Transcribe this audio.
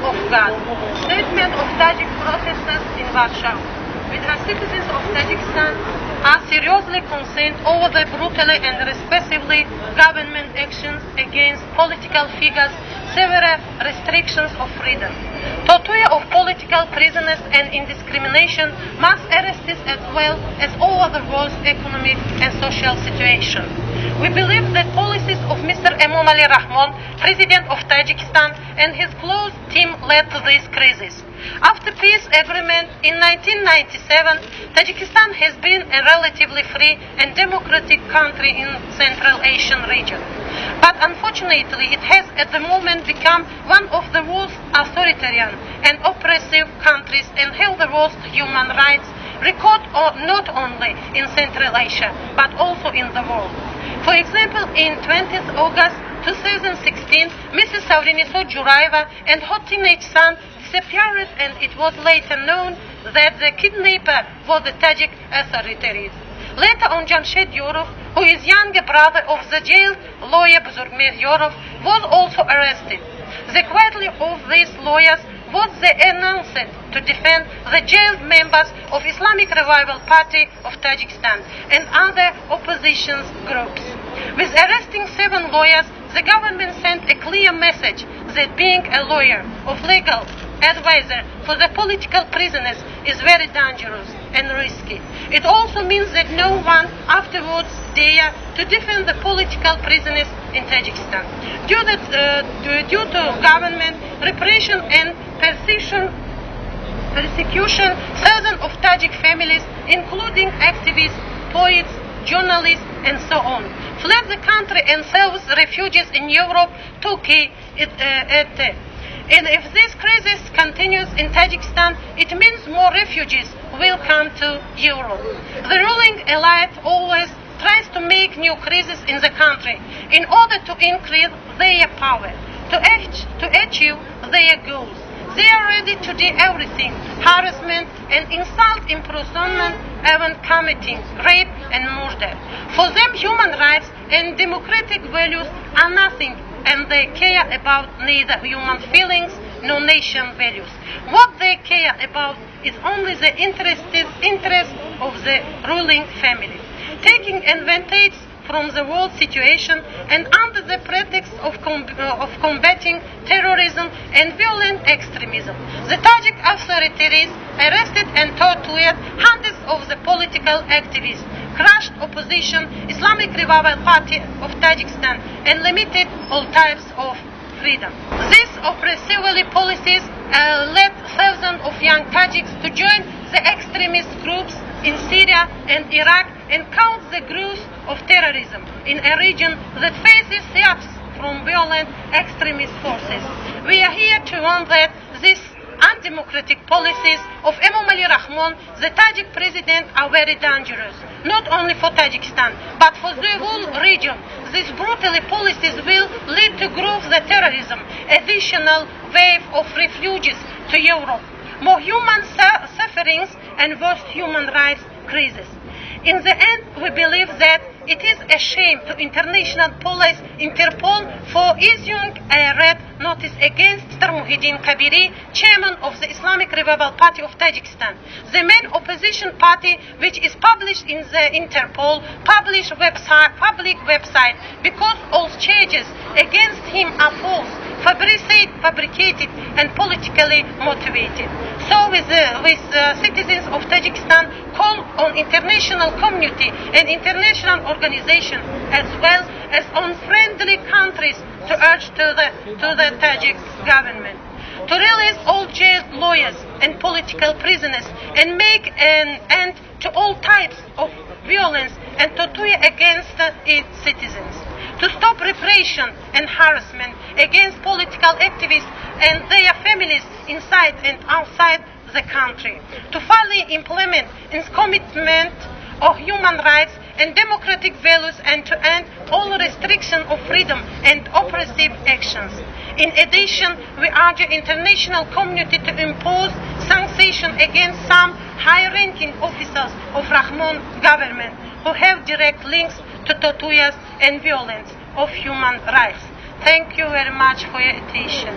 of God. Statement of Tajik protesters in Warsaw. We as citizens of Tajikistan are seriously concerned over the brutally and repressively government actions against political figures, severe restrictions of freedom, torture of political prisoners and indiscrimination, mass arrests as well as over the world's economic and social situation. We believe that policies of Mr. Emomali Rahmon, President of Tajikistan, and his close team led to this crisis. After peace agreement in 1997, Tajikistan has been a relatively free and democratic country in Central Asian region. But unfortunately, it has at the moment become one of the most authoritarian and oppressive countries and held the worst human rights record not only in Central Asia, but also in the world. For example, in 20th August 2016, Mrs. Savriniso Juraeva and her teenage son disappeared, and it was later known that the kidnapper was the Tajik authorities. Later on, Jamshed Yorov, who is younger brother of the jailed lawyer Buzurgmir Yorov, was also arrested. The quality of these lawyers was they announced to defend the jailed members of Islamic Revival Party of Tajikistan and other opposition groups. With arresting 7 lawyers, the government sent a clear message that being a lawyer of legal advisor for the political prisoners is very dangerous and risky. It also means that no one afterwards dare to defend the political prisoners in Tajikistan. Due to government repression and persecution, thousands of Tajik families, including activists, poets, journalists, and so on, fled the country and sought refuges in Europe, Turkey, etc. And if this crisis continues in Tajikistan, it means more refugees will come to Europe. The ruling elite always tries to make new crises in the country in order to increase their power, to achieve their goals. They are ready to do everything: harassment and insult, imprisonment, even committing rape and murder. For them, human rights and democratic values are nothing, and they care about neither human feelings nor nation values. What they care about is only the interest of the ruling family, taking advantage from the world situation and under the pretext of combating terrorism and violent extremism. The Tajik authorities arrested and tortured hundreds of the political activists, crushed opposition, Islamic Revival Party of Tajikistan, and limited all types of freedom. These oppressive policies led thousands of young Tajiks to join the extremist groups in Syria and Iraq and caused the growth of terrorism in a region that faces threats from violent extremist forces. We are here to warn that these undemocratic policies of Emomali Rahmon, the Tajik president, are very dangerous, not only for Tajikistan, but for the whole region. These brutal policies will lead to growth the terrorism, additional wave of refugees to Europe, more human sufferings, and worse human rights crisis. In the end, we believe that it is a shame to international police Interpol for issuing a red notice against Mr. Muhyiddin Kabiri, chairman of the Islamic Revival Party of Tajikistan, the main opposition party, which is published in the Interpol public website, because all charges against him are false, fabricated and politically motivated. So with citizens of Tajikistan call on international community and international organizations, as well as on friendly countries, to urge to the Tajik government to release all jailed lawyers and political prisoners and make an end to all types of violence and torture against its citizens, to stop repression and harassment against political activists and their families inside and outside the country, to fully implement its commitment of human rights and democratic values, and to end all restriction of freedom and oppressive actions. In addition, we urge the international community to impose sanctions against some high-ranking officials of Rahman government who have direct links to torture and violence of human rights. Thank you very much for your attention.